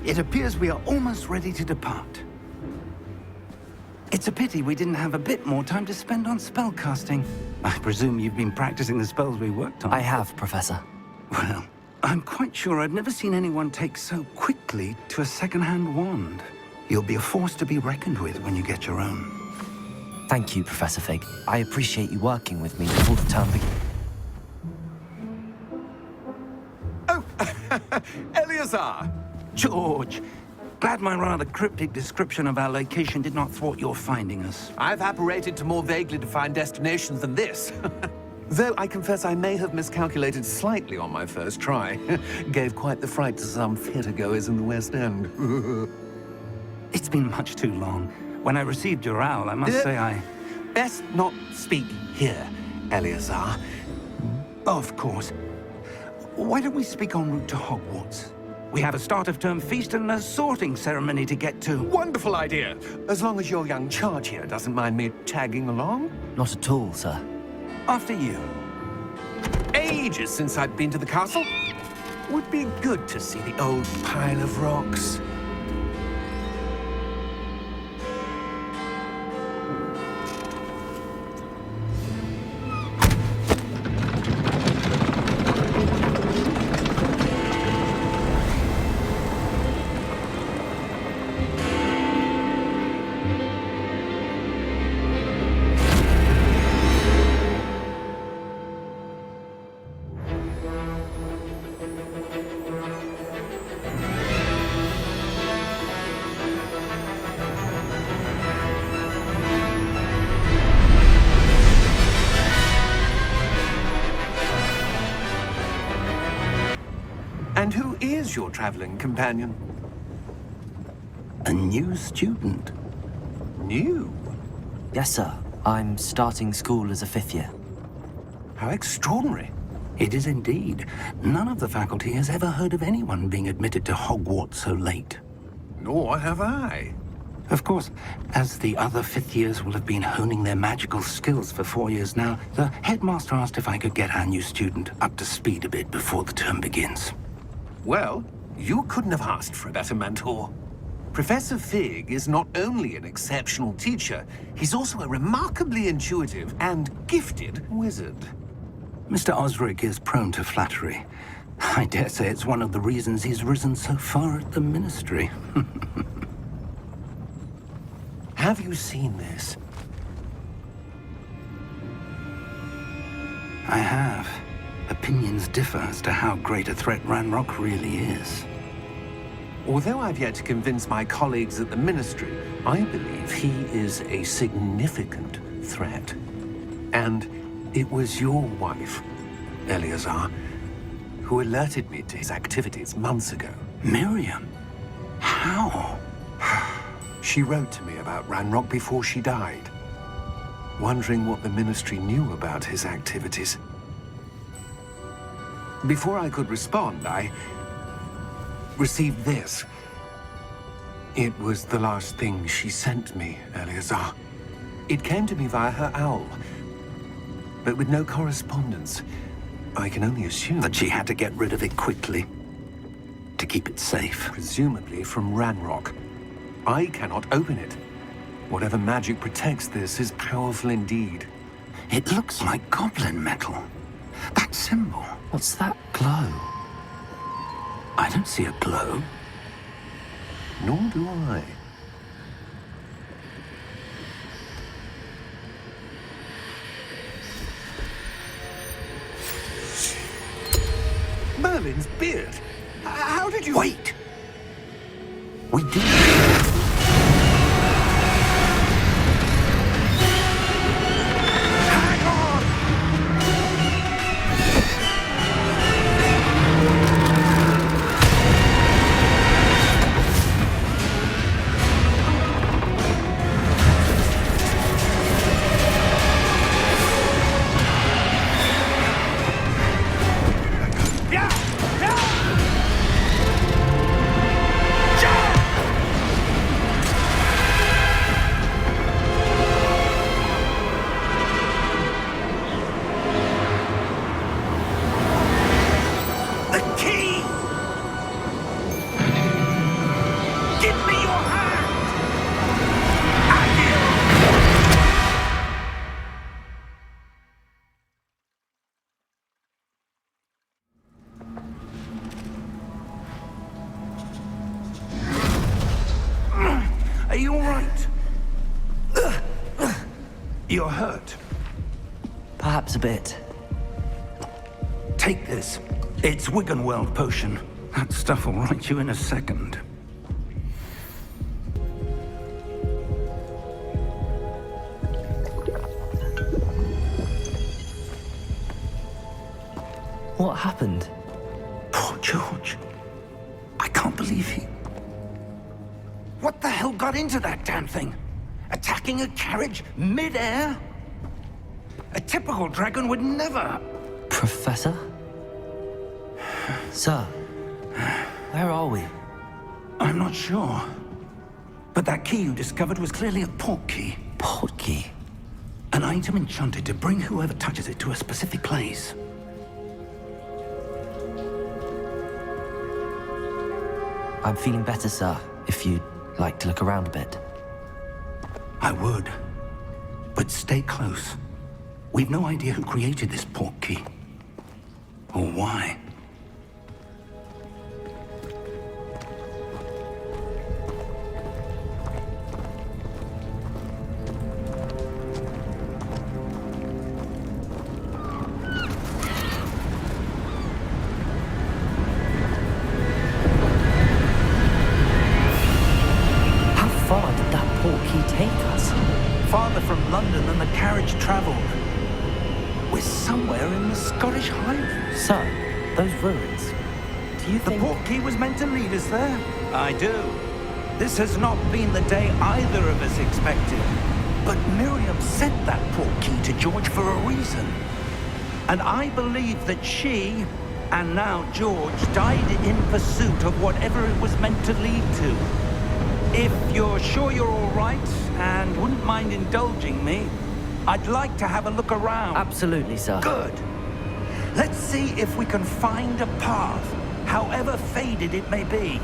It appears we are almost ready to depart. It's a pity we didn't have a bit more time to spend on spellcasting. I presume you've been practicing the spells we worked on. I have, Professor. Well, I'm quite sure I've never seen anyone take so quickly to a second-hand wand. You'll be a force to be reckoned with when you get your own. Thank you, Professor Fig. I appreciate you working with me before the term begins. Oh, Eleazar! George, glad my rather cryptic description of our location did not thwart your finding us. I've apparated to more vaguely defined destinations than this. Though I confess I may have miscalculated slightly on my first try. Gave quite the fright to some theatergoers in the West End. It's been much too long. When I received your owl, I must say I... Best not speak here, Eleazar. Of course. Why don't we speak en route to Hogwarts? We have a start-of-term feast and a sorting ceremony to get to. Wonderful idea! As long as your young charge here doesn't mind me tagging along. Not at all, sir. After you. Ages since I've been to the castle. Would be good to see the old pile of rocks. And who is your traveling companion? A new student. New? Yes, sir. I'm starting school as a 5th year. How extraordinary. It is indeed. None of the faculty has ever heard of anyone being admitted to Hogwarts so late. Nor have I. Of course, as the other 5th years will have been honing their magical skills for 4 years now, the headmaster asked if I could get our new student up to speed a bit before the term begins. Well, you couldn't have asked for a better mentor. Professor Fig is not only an exceptional teacher, he's also a remarkably intuitive and gifted wizard. Mr. Osric is prone to flattery. I dare say it's one of the reasons he's risen so far at the Ministry. Have you seen this? I have. Opinions differ as to how great a threat Ranrock really is. Although I've yet to convince my colleagues at the Ministry, I believe he is a significant threat. And it was your wife, Eleazar, who alerted me to his activities months ago. Miriam? How? She wrote to me about Ranrock before she died, wondering what the Ministry knew about his activities. Before I could respond, I received this. It was the last thing she sent me, Eleazar. It came to me via her owl, but with no correspondence. I can only assume That she had to get rid of it quickly, to keep it safe. presumably from Ranrock. I cannot open it. Whatever magic protects this is powerful indeed. It looks like goblin metal. That symbol. What's that glow? I don't see a glow. Nor do I. Merlin's beard. How did you... Wait! We did. Hang on! Yeah! Yeah! Give me your hand! Are you all right? You're hurt. Perhaps a bit. Take this. It's Wiggenweld potion. That stuff will right you in a second. What happened? Poor George. I can't believe he... What the hell got into that damn thing? Attacking a carriage mid-air? A typical dragon would never... Professor? Sir, where are we? I'm not sure. But that key you discovered was clearly a port key. Port key? An item enchanted to bring whoever touches it to a specific place. I'm feeling better, sir, if you'd like to look around a bit. I would. But stay close. We've no idea who created this port key. Or why. How far did that port key take us? Farther from London than the carriage traveled. We're somewhere in the Scottish Highlands. Sir, those ruins. Do you The think... port key was meant to lead us there? I do. This has not been the day either of us expected. But Miriam sent that port key to George for a reason. And I believe that she, and now George, died in pursuit of whatever it was meant to lead to. If you're sure you're all right, and wouldn't mind indulging me, I'd like to have a look around. Absolutely, sir. Good. Let's see if we can find a path, however faded it may be.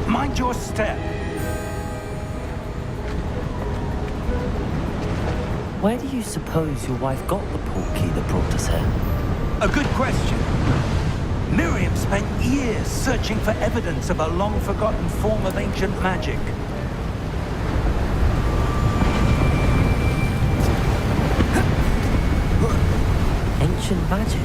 Mind your step. Where do you suppose your wife got the port key that brought us here? A good question. Miriam spent years searching for evidence of a long-forgotten form of ancient magic. Ancient magic?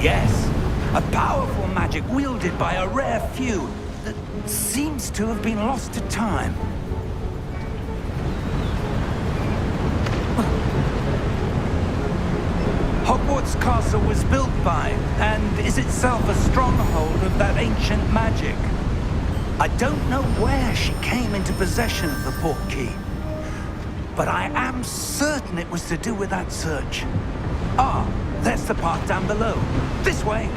Yes, a powerful magic wielded by a rare few that seems to have been lost to time. Hogwarts Castle was built by, and is itself a stronghold of that ancient magic. I don't know where she came into possession of the port key, but I am certain it was to do with that search. Ah, there's the path down below. This way.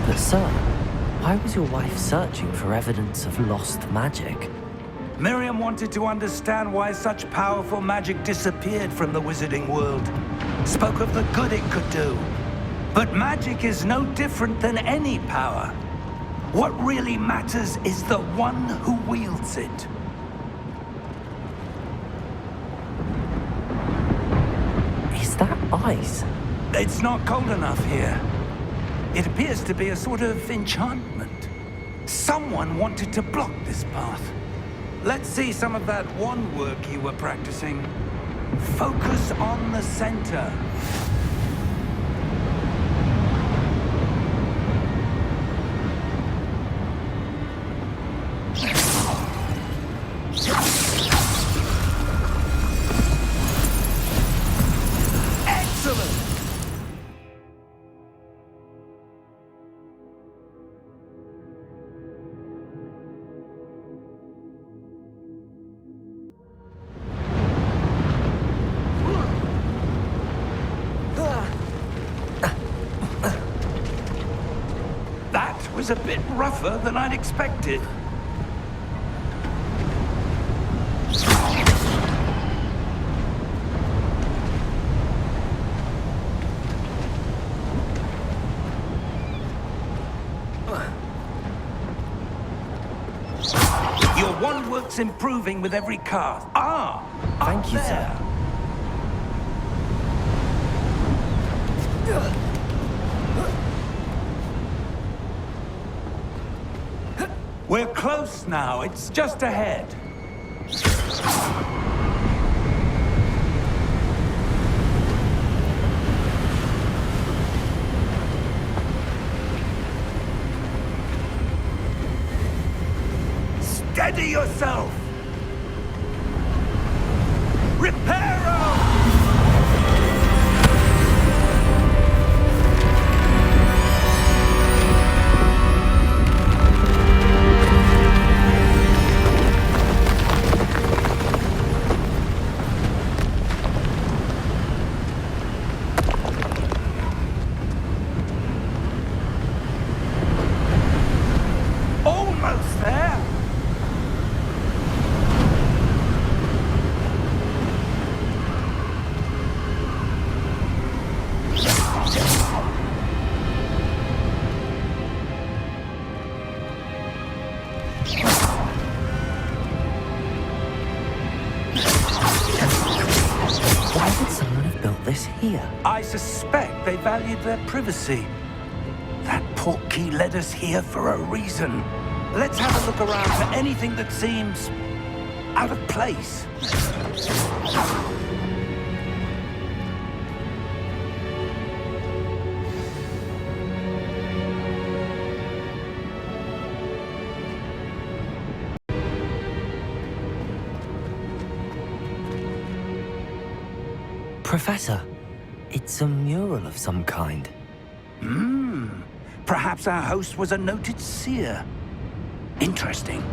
But sir, why was your wife searching for evidence of lost magic? Miriam wanted to understand why such powerful magic disappeared from the wizarding world. Spoke of the good it could do. But magic is no different than any power. What really matters is the one who wields it. Is that ice? It's not cold enough here. It appears to be a sort of enchantment. Someone wanted to block this path. Let's see some of that wand work you were practicing. Focus on the center. Excellent! That was a bit rougher than I'd expected. It's improving with every cast. Thank you, sir. We're close now. It's just ahead. Steady yourself! Reparo! Almost there! Why would someone have built this here? I suspect they valued their privacy. That portkey led us here for a reason. Let's have a look around for anything that seems out of place. Professor, it's a mural of some kind. Perhaps our host was a noted seer. Interesting.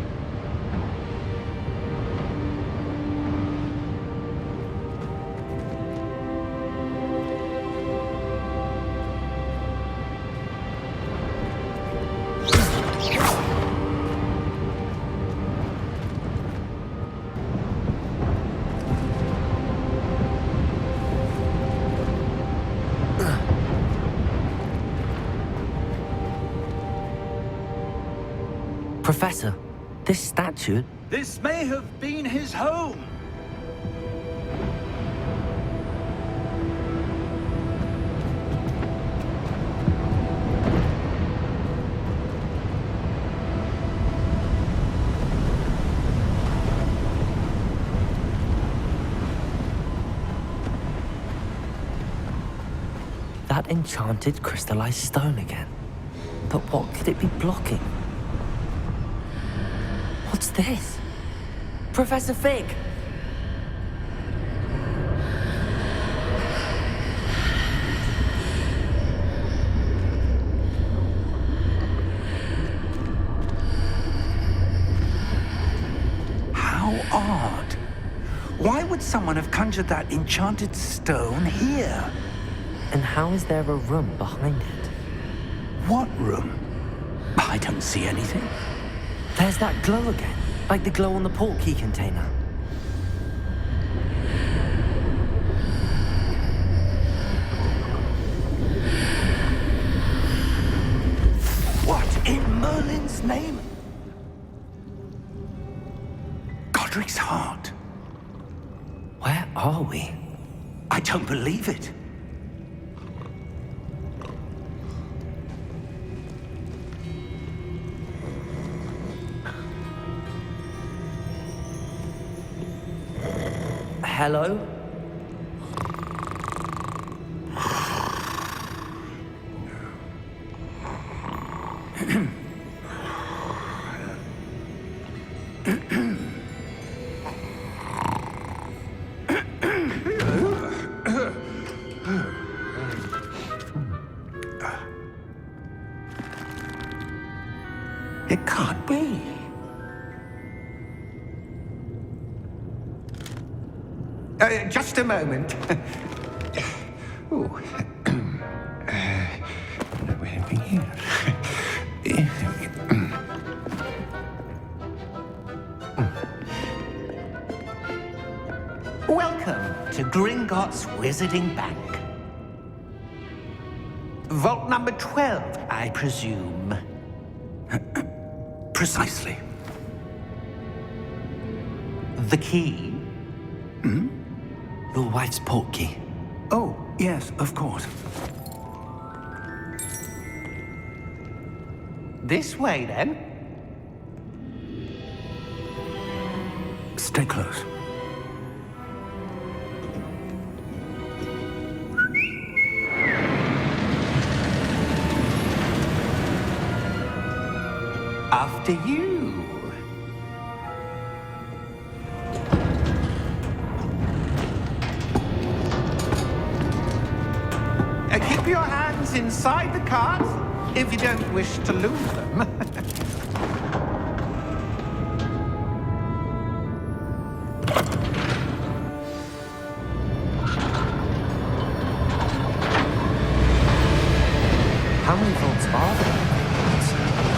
Professor, this statue... This may have been his home. That enchanted crystallized stone again. But what could it be blocking? What's this? Professor Fig! How odd. Why would someone have conjured that enchanted stone here? And how is there a room behind it? What room? I don't see anything. There's that glow again, like the glow on the portkey container. What in Merlin's name? Godric's heart. Where are we? I don't believe it. Hello? It can't be. Just a moment. Ooh. Where are we here? Welcome to Gringotts Wizarding Bank. Vault number 12, I presume. Precisely. The key? Your wife's portkey. Oh, yes, of course. This way, then. Stay close. After you. Keep your hands inside the cart if you don't wish to lose them. How many vaults are there?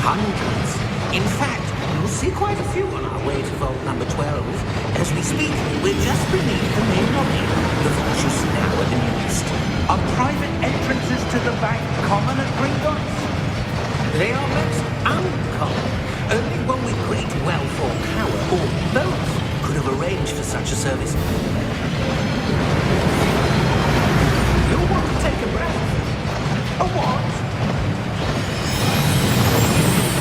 Hundreds. In fact, you'll see quite a few on our way to vault number 12. As we speak, we're just beneath the main lobby. The vault you see now at the east. Are private entrances to the bank common at Gringotts? They are most uncommon. Only one with great wealth or power, or both, could have arranged for such a service. You'll want to take a breath. A what?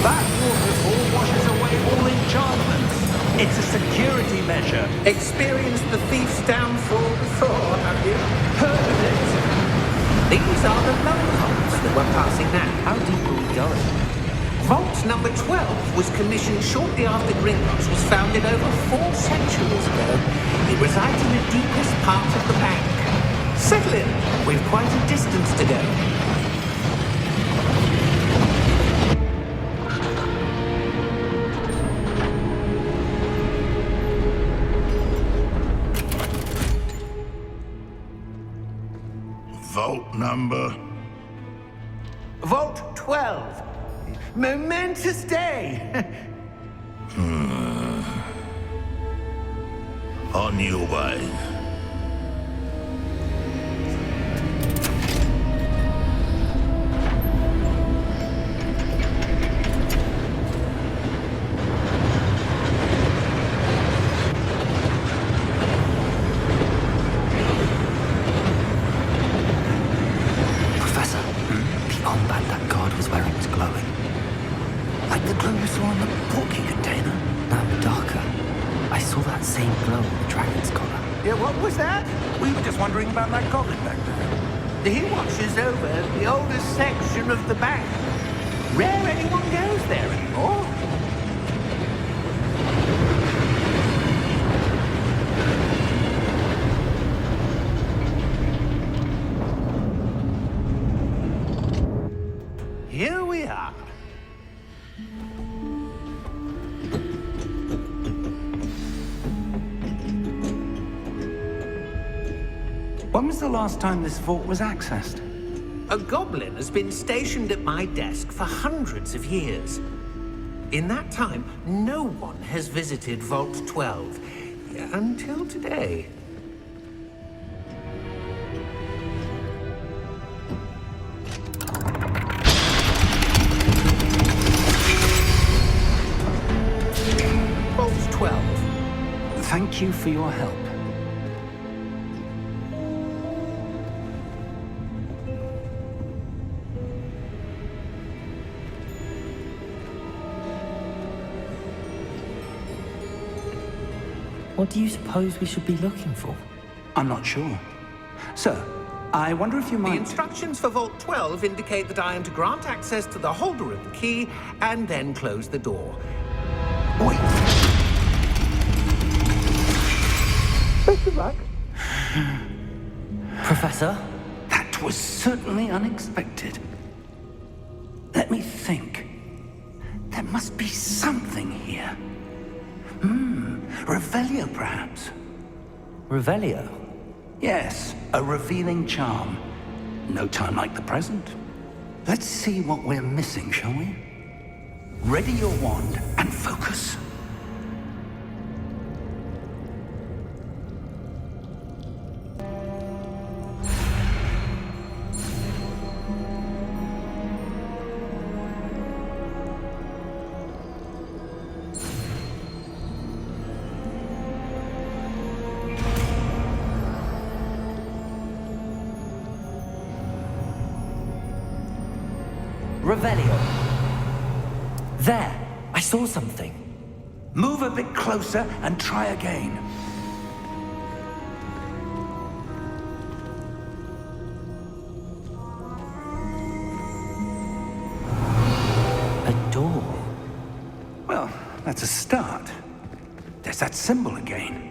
That waterfall washes away all enchantments. It's a security measure. Experienced the thief's downfall before, have you? Heard of it? These are the low-holes that we're passing now. How deep are we going? Vault number 12 was commissioned shortly after Gringotts was founded over 4 centuries ago. It resides in the deepest part of the bank. Settle in. We've quite a distance to go. Vault number? Vault 12. Momentous day. On your way. Professor, the armband that guard was wearing was glowing. Like the glow you saw on the portkey container. Now darker. I saw that same glow on the dragon's collar. Yeah, what was that? We were just wondering about that goblin back there. He watches over the oldest section of the bank. Rare anyone goes there anymore. Here we are. When was the last time this vault was accessed? A goblin has been stationed at my desk for hundreds of years. In that time, no one has visited Vault 12 until today. Vault 12. Thank you for your help. What do you suppose we should be looking for? I'm not sure. Sir, I wonder if you The might... instructions for Vault 12 indicate that I am to grant access to the holder of the key and then close the door. Wait. Professor? That was certainly unexpected. Let me think. There must be something here. Revelio, perhaps? Revelio? Yes, a revealing charm. No time like the present. Let's see what we're missing, shall we? Ready your wand and focus. Revelio. There, I saw something. Move a bit closer and try again. A door. Well, that's a start. There's that symbol again.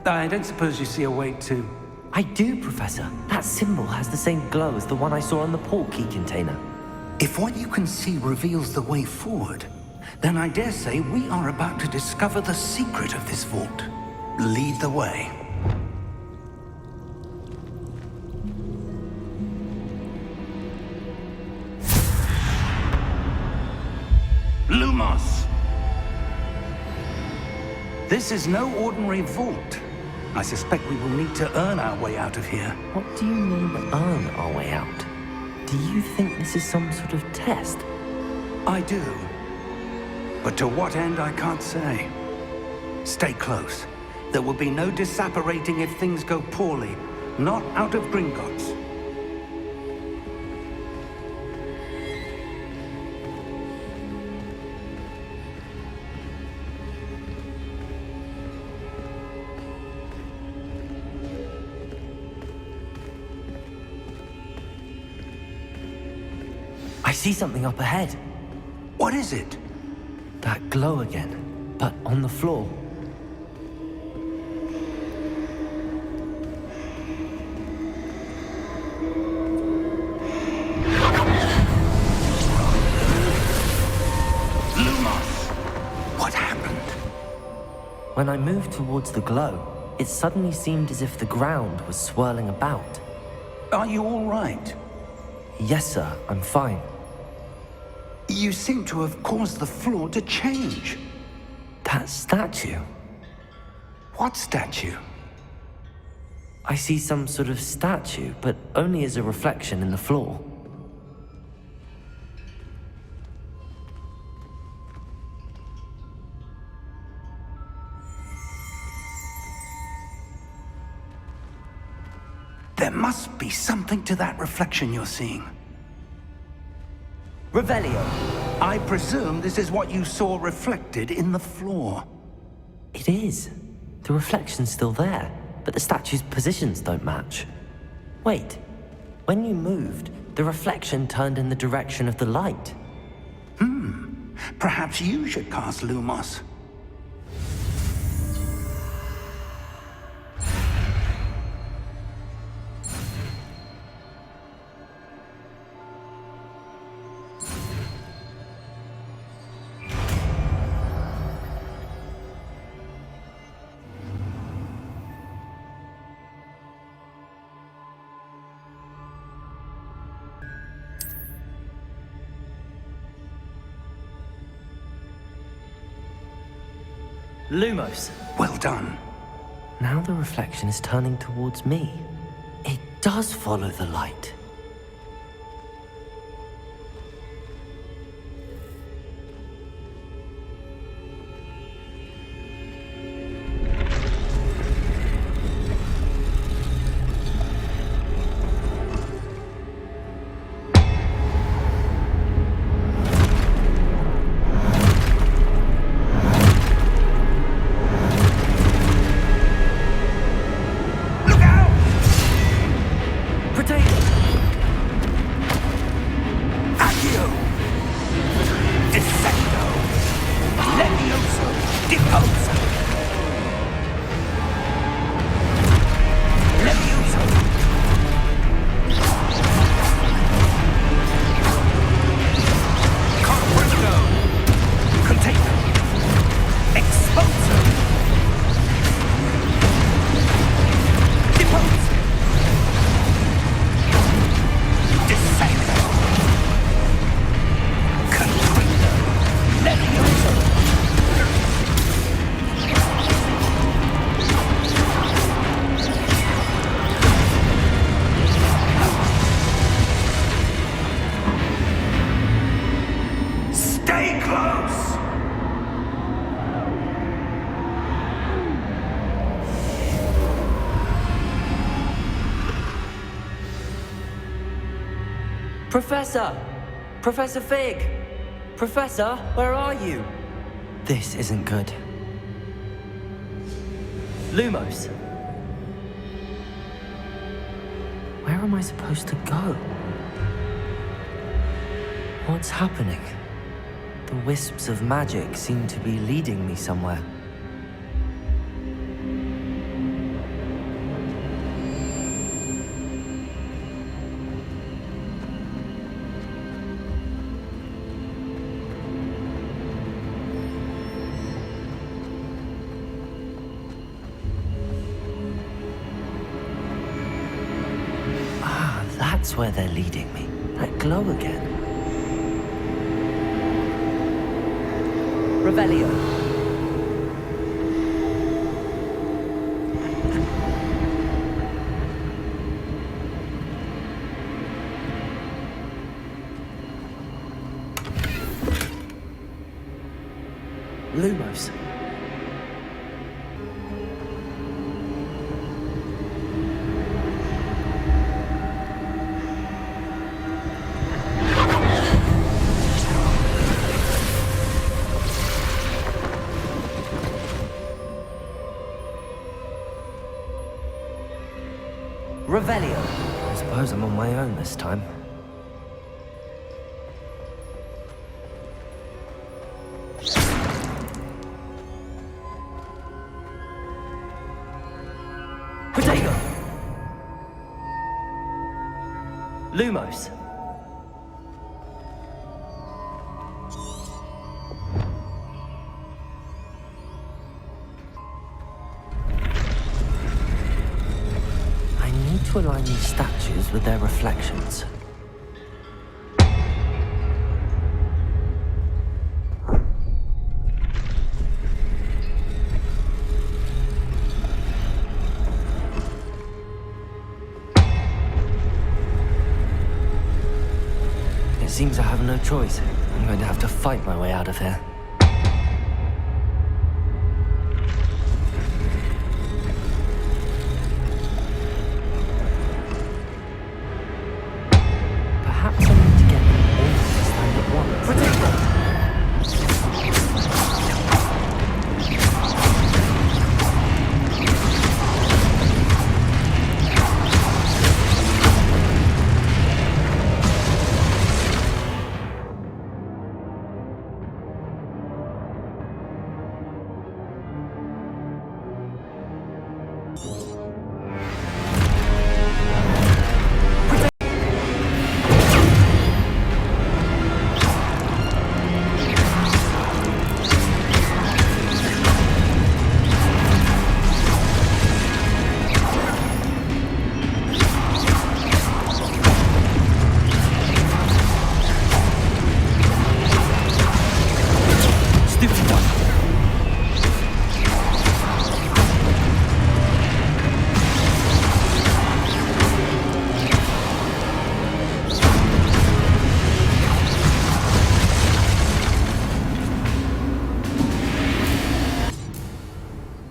I don't suppose you see a way to... I do, Professor. That symbol has the same glow as the one I saw on the port key container. If what you can see reveals the way forward, then I dare say we are about to discover the secret of this vault. Lead the way. Lumos! This is no ordinary vault. I suspect we will need to earn our way out of here. What do you mean, earn our way out? Do you think this is some sort of test? I do. But to what end, I can't say. Stay close. There will be no disapparating if things go poorly. Not out of Gringotts. I see something up ahead. What is it? That glow again, but on the floor. Lumos! What happened? When I moved towards the glow, it suddenly seemed as if the ground was swirling about. Are you all right? Yes, sir, I'm fine. You seem to have caused the floor to change. That statue. What statue? I see some sort of statue, but only as a reflection in the floor. There must be something to that reflection you're seeing. Revelio. I presume this is what you saw reflected in the floor. It is. The reflection's still there, but the statue's positions don't match. Wait. When you moved, the reflection turned in the direction of the light. Perhaps you should cast Lumos. Lumos. Well done. Now the reflection is turning towards me. It does follow the light. Professor! Professor Fig! Professor, where are you? This isn't good. Lumos! Where am I supposed to go? What's happening? The wisps of magic seem to be leading me somewhere. That's where they're leading me. That glow again. Revelio. Lumos. Revelio. I suppose I'm on my own this time. Potato! Lumos. To align these statues with their reflections. It seems I have no choice. I'm going to have to fight my way out of here.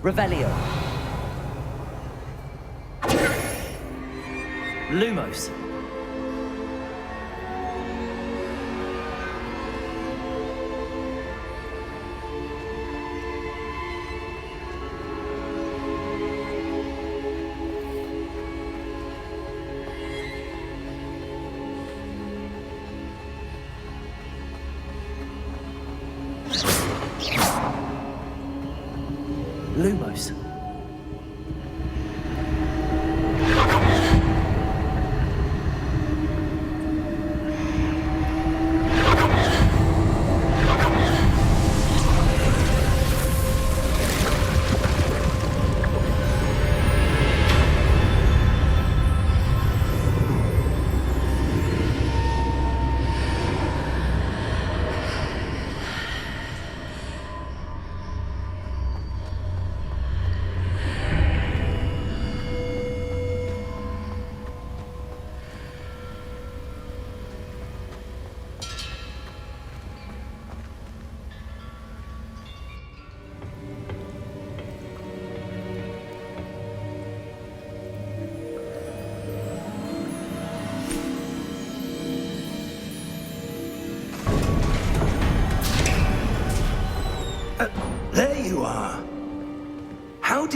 Revelio. Lumos. Lumos.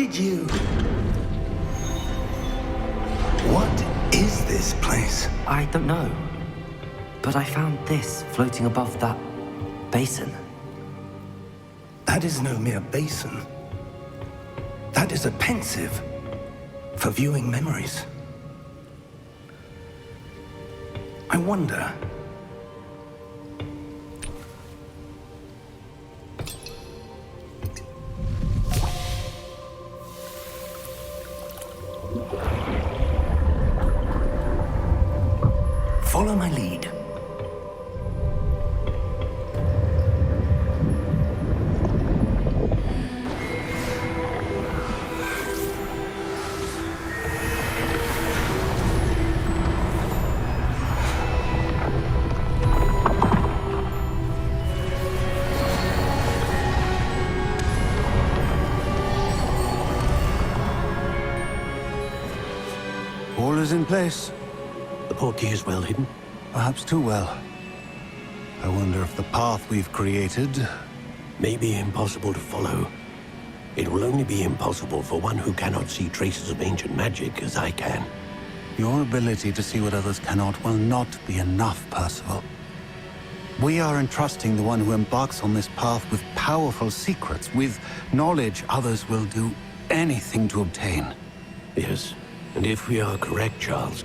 did you? What is this place? I don't know. But I found this floating above that basin. That is no mere basin. That is a pensive for viewing memories. I wonder. Follow my lead. All is in place. The portkey is well hidden. Perhaps too well. I wonder if the path we've created... May be impossible to follow. It will only be impossible for one who cannot see traces of ancient magic as I can. Your ability to see what others cannot will not be enough, Percival. We are entrusting the one who embarks on this path with powerful secrets, with knowledge others will do anything to obtain. Yes, and if we are correct, Charles,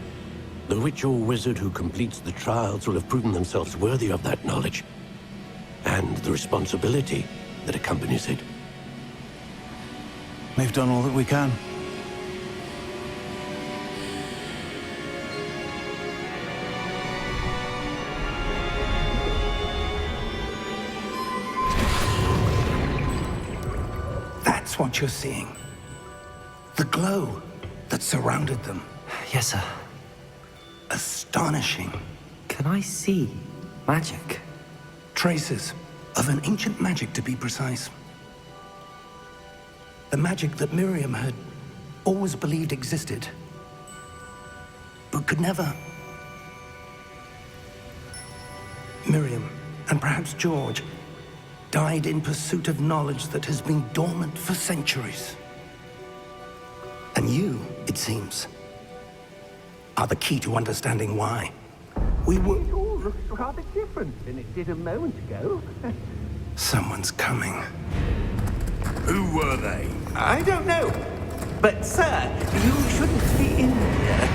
the witch or wizard who completes the trials will have proven themselves worthy of that knowledge, and the responsibility that accompanies it. We've done all that we can. That's what you're seeing. The glow that surrounded them. Yes, sir. Astonishing. Can I see magic? Traces of an ancient magic, to be precise. The magic that Miriam had always believed existed, but could never. Miriam, and perhaps George, died in pursuit of knowledge that has been dormant for centuries. And you, it seems, are the key to understanding why. We were... It all looks rather different than it did a moment ago. Someone's coming. Who were they? I don't know. But, sir, you shouldn't be in here.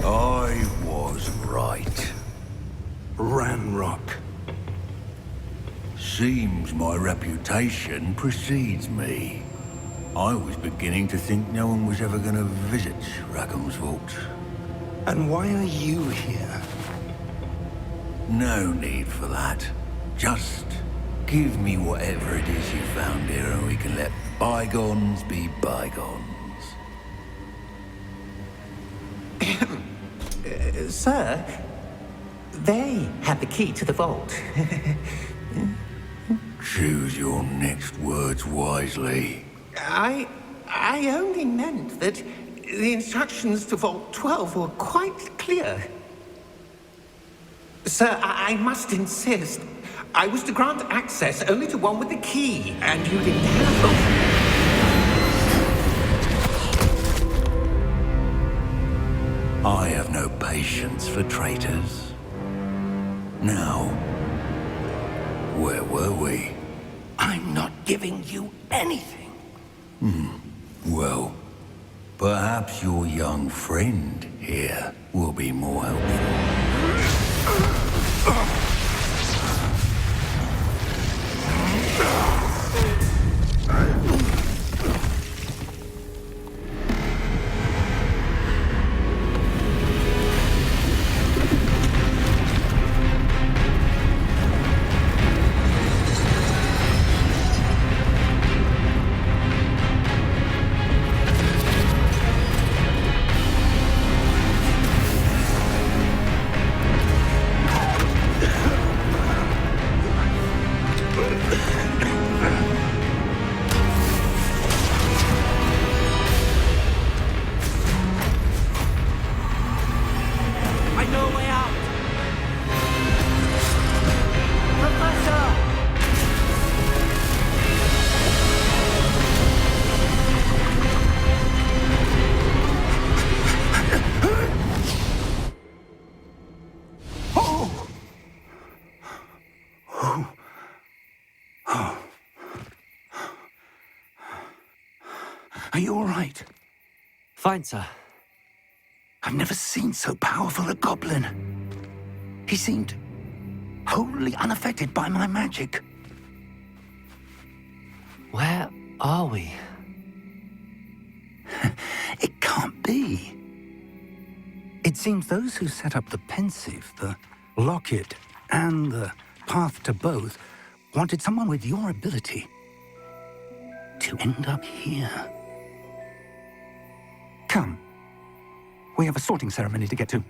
I was right. Ranrock. Seems my reputation precedes me. I was beginning to think no one was ever going to visit Rackham's vault. And why are you here? No need for that. Just give me whatever it is you found here and we can let bygones be bygones. Sir, they had the key to the vault. Choose your next words wisely. I only meant that the instructions to Vault 12 were quite clear. Sir, I must insist. I was to grant access only to one with the key, and you didn't have them. I have no patience for traitors. Now, where were we? I'm not giving you anything. Well, perhaps your young friend here will be more helpful. you all right? Fine, sir. I've never seen so powerful a goblin. He seemed wholly unaffected by my magic. Where are we? It can't be. It seems those who set up the pensive, the locket, and the path to both wanted someone with your ability to end up here. Come. We have a sorting ceremony to get to.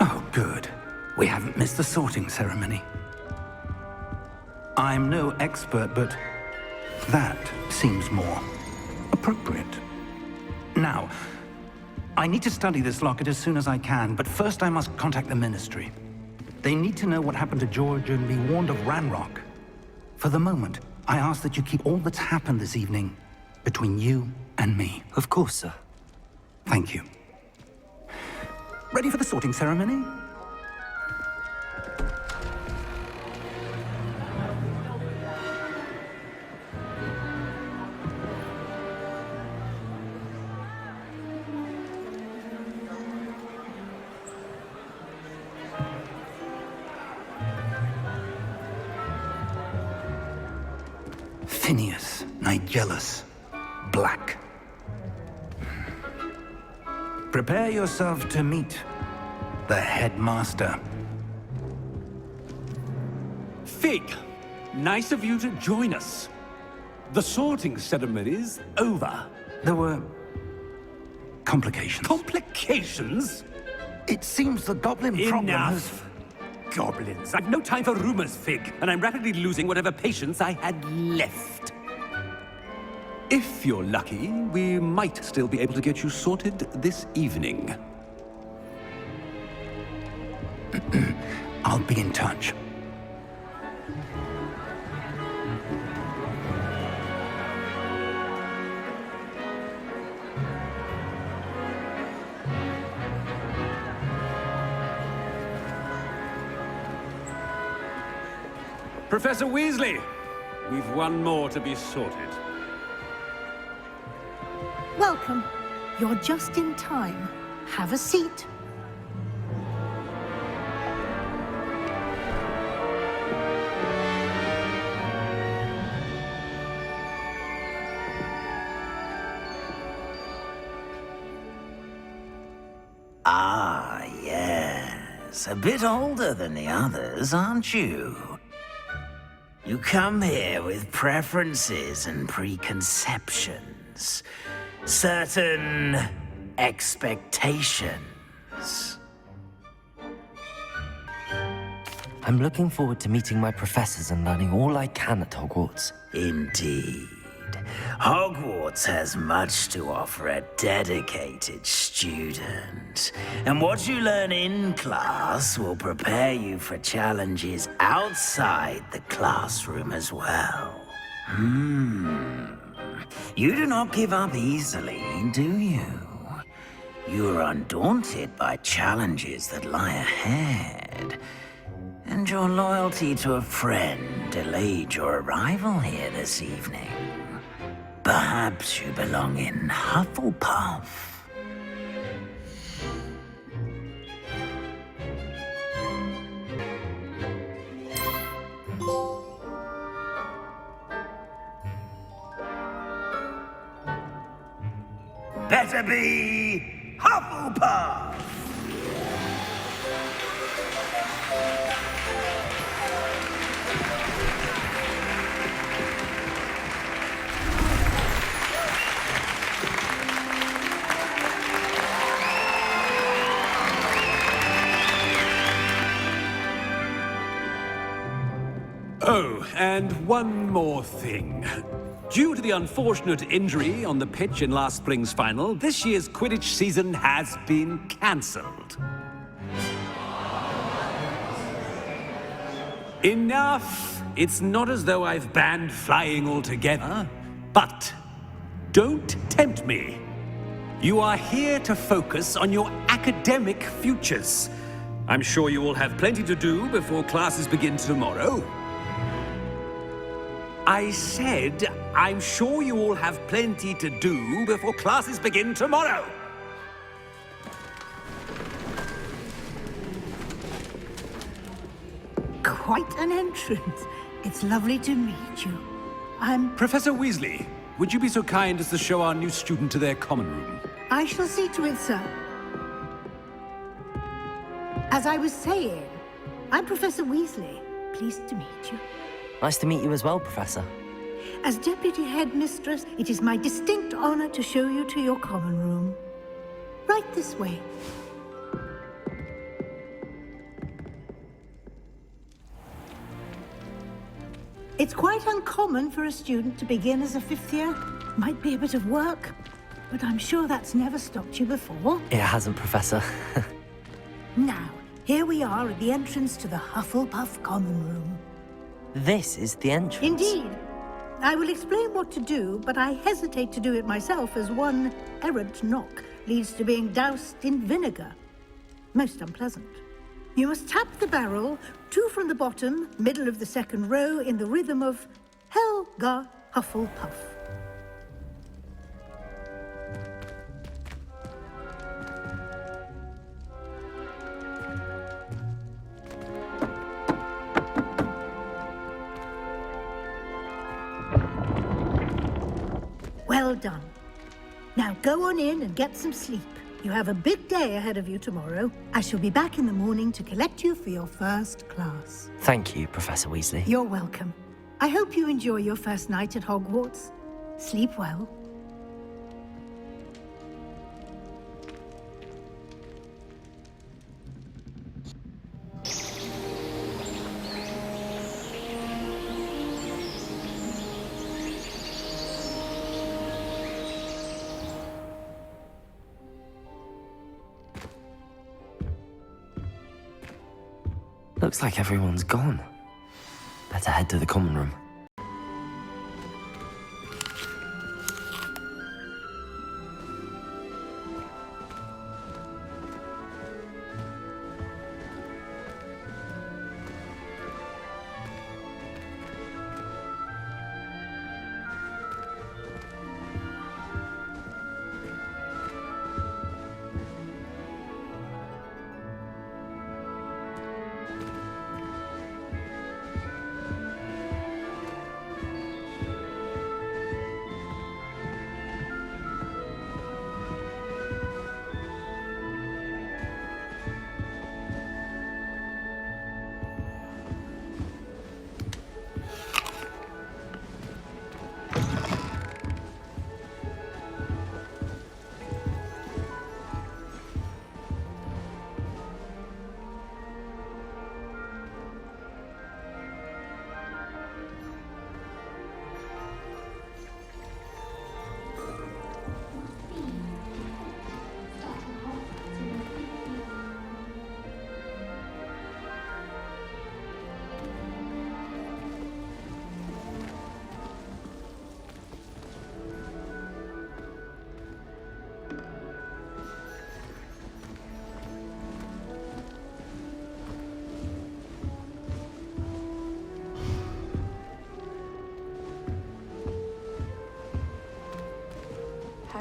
Oh, good. We haven't missed the sorting ceremony. I'm no expert, but that seems more appropriate. Now, I need to study this locket as soon as I can, but first I must contact the Ministry. They need to know what happened to George and be warned of Ranrock. For the moment, I ask that you keep all that's happened this evening between you and me. Of course, sir. Thank you. Ready for the sorting ceremony? Phineas, Nigellus, Black. Prepare yourself to meet the headmaster. Fig, nice of you to join us. The sorting ceremony's over. There were complications. Complications? It seems the goblin problem has... Enough. Goblins. I've no time for rumors, Fig, and I'm rapidly losing whatever patience I had left. If you're lucky, we might still be able to get you sorted this evening. I'll be in touch. Professor Weasley, we've one more to be sorted. Welcome. You're just in time. Have a seat. Ah, yes. A bit older than the others, aren't you? You come here with preferences and preconceptions. Certain expectations. I'm looking forward to meeting my professors and learning all I can at Hogwarts. Indeed. Hogwarts has much to offer a dedicated student. And what you learn in class will prepare you for challenges outside the classroom as well. You do not give up easily, do you? You are undaunted by challenges that lie ahead. And your loyalty to a friend delayed your arrival here this evening. Perhaps you belong in Hufflepuff. Better be Hufflepuff! Oh, and one more thing. Due to the unfortunate injury on the pitch in last spring's final, this year's Quidditch season has been cancelled. Enough! It's not as though I've banned flying altogether, but don't tempt me. You are here to focus on your academic futures. I'm sure you will have plenty to do before classes begin tomorrow. I said, I'm sure you all have plenty to do before classes begin tomorrow. Quite an entrance. It's lovely to meet you. I'm... Professor Weasley, would you be so kind as to show our new student to their common room? I shall see to it, sir. As I was saying, I'm Professor Weasley. Pleased to meet you. Nice to meet you as well, Professor. As Deputy Headmistress, it is my distinct honor to show you to your common room. Right this way. It's quite uncommon for a student to begin as a fifth year. Might be a bit of work, but I'm sure that's never stopped you before. It hasn't, Professor. Now, here we are at the entrance to the Hufflepuff common room. This is the entrance. Indeed. I will explain what to do, but I hesitate to do it myself as one errant knock leads to being doused in vinegar. Most unpleasant. You must tap the barrel, 2 from the bottom, middle of the second row, in the rhythm of Helga Hufflepuff. Well done. Now go on in and get some sleep. You have a big day ahead of you tomorrow. I shall be back in the morning to collect you for your first class. Thank you, Professor Weasley. You're welcome. I hope you enjoy your first night at Hogwarts. Sleep well. Looks like everyone's gone. Better head to the common room.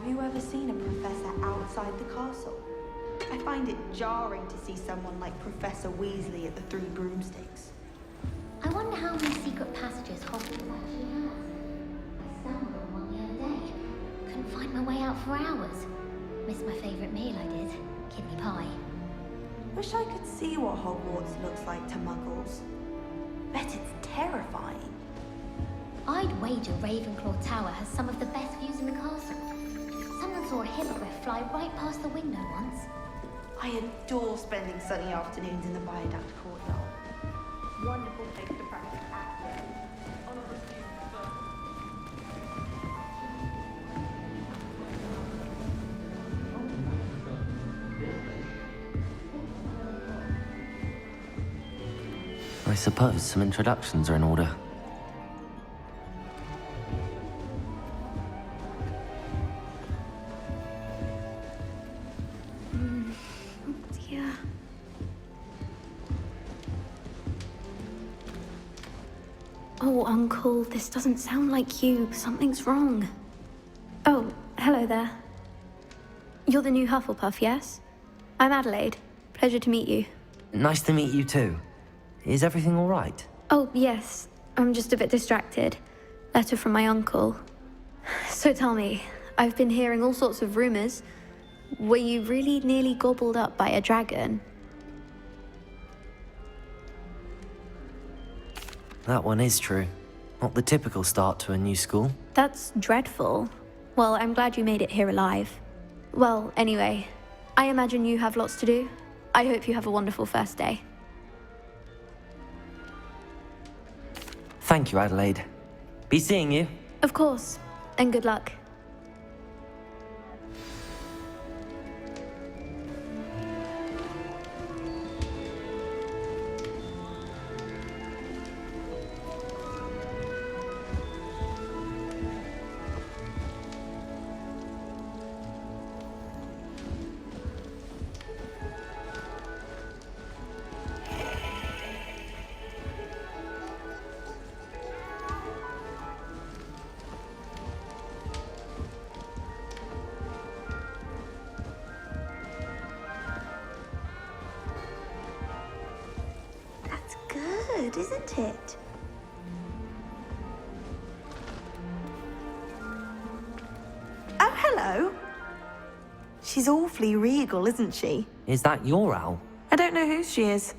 Have you ever seen a professor outside the castle? I find it jarring to see someone like Professor Weasley at the Three Broomsticks. I wonder how many secret passages Hogwarts actually has. I stumbled on one the other day. Couldn't find my way out for hours. Missed my favourite meal I did, kidney pie. Wish I could see what Hogwarts looks like to muggles. Bet it's terrifying. I'd wager Ravenclaw Tower has some of the best views in the castle. Someone saw a hippogriff fly right past the window once. I adore spending sunny afternoons in the viaduct courtyard. Wonderful place to practice acting. I suppose some introductions are in order. Yeah. Oh, Uncle, this doesn't sound like you. Something's wrong. Oh, hello there. You're the new Hufflepuff, yes? I'm Adelaide. Pleasure to meet you. Nice to meet you too. Is everything all right? Oh, yes. I'm just a bit distracted. Letter from my uncle. So tell me, I've been hearing all sorts of rumors. Were you really nearly gobbled up by a dragon? That one is true. Not the typical start to a new school. That's dreadful. Well, I'm glad you made it here alive. Well, anyway, I imagine you have lots to do. I hope you have a wonderful first day. Thank you, Adelaide. Be seeing you. Of course, and good luck. Good, isn't it? Oh, hello. She's awfully regal, isn't she? Is that your owl? I don't know who she is.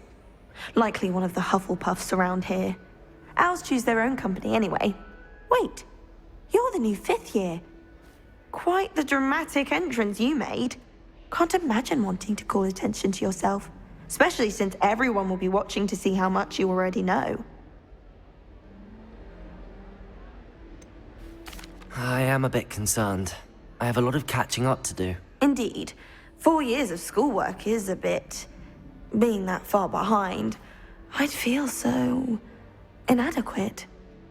Likely one of the Hufflepuffs around here. Owls choose their own company anyway. Wait, you're the new 5th year. Quite the dramatic entrance you made. Can't imagine wanting to call attention to yourself. Especially since everyone will be watching to see how much you already know. I am a bit concerned. I have a lot of catching up to do. Indeed. 4 years of schoolwork is a bit... being that far behind. I'd feel so... inadequate.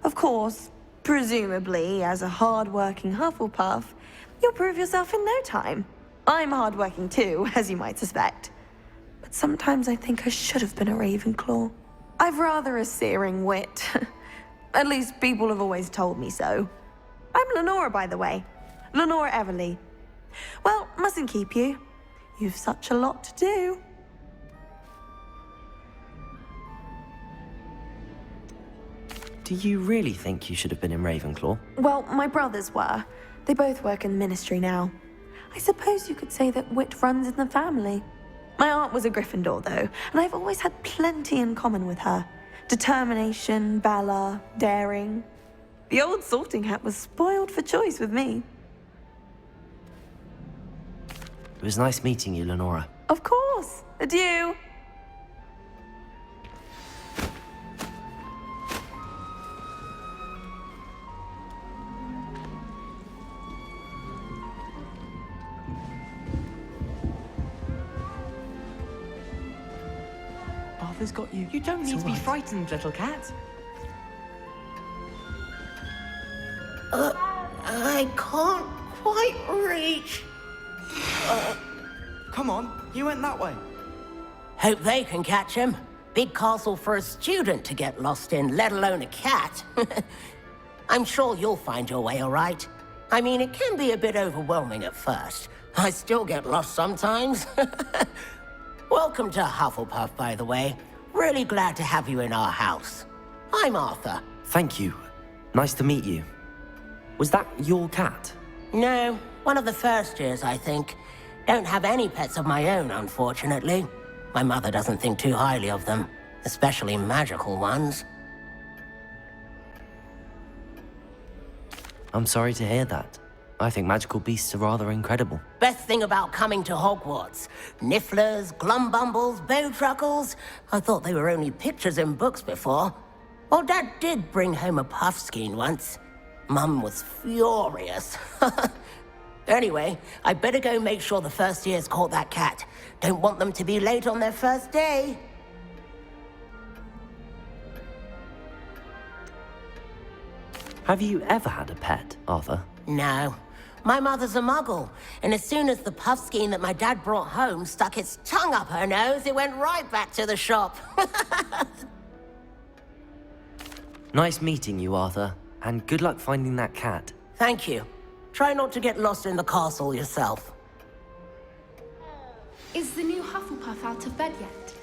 Of course, presumably, as a hard-working Hufflepuff, you'll prove yourself in no time. I'm hard-working too, as you might suspect. But sometimes I think I should have been a Ravenclaw. I've rather a searing wit. At least people have always told me so. I'm Lenora, by the way. Lenora Everly. Well, mustn't keep you. You've such a lot to do. Do you really think you should have been in Ravenclaw? Well, my brothers were. They both work in the ministry now. I suppose you could say that wit runs in the family. My aunt was a Gryffindor, though, and I've always had plenty in common with her. Determination, valor, daring. The old sorting hat was spoiled for choice with me. It was nice meeting you, Lenora. Of course. Adieu. Arthur's got you. You don't need to be frightened, little cat. I can't quite reach. Come on, you went that way. Hope they can catch him. Big castle for a student to get lost in, let alone a cat. I'm sure you'll find your way all right. I mean, it can be a bit overwhelming at first. I still get lost sometimes. Welcome to Hufflepuff, by the way. Really glad to have you in our house. I'm Arthur. Thank you. Nice to meet you. Was that your cat? No, one of the first years, I think. Don't have any pets of my own, unfortunately. My mother doesn't think too highly of them, especially magical ones. I'm sorry to hear that. I think magical beasts are rather incredible. Best thing about coming to Hogwarts. Nifflers, glumbumbles, bowtruckles. I thought they were only pictures in books before. Well, Dad did bring home a puffskein once. Mum was furious. Anyway, I better go make sure the first years caught that cat. Don't want them to be late on their first day. Have you ever had a pet, Arthur? No. My mother's a muggle, and as soon as the puffskein that my dad brought home stuck its tongue up her nose, it went right back to the shop. Nice meeting you, Arthur, and good luck finding that cat. Thank you. Try not to get lost in the castle yourself. Is the new Hufflepuff out of bed yet?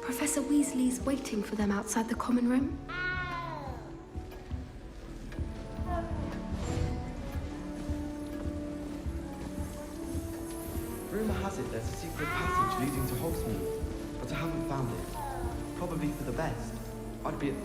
Professor Weasley's waiting for them outside the common room. Rumour has it there's a secret passage leading to Hogsmeade, but I haven't found it. Probably for the best. I'd be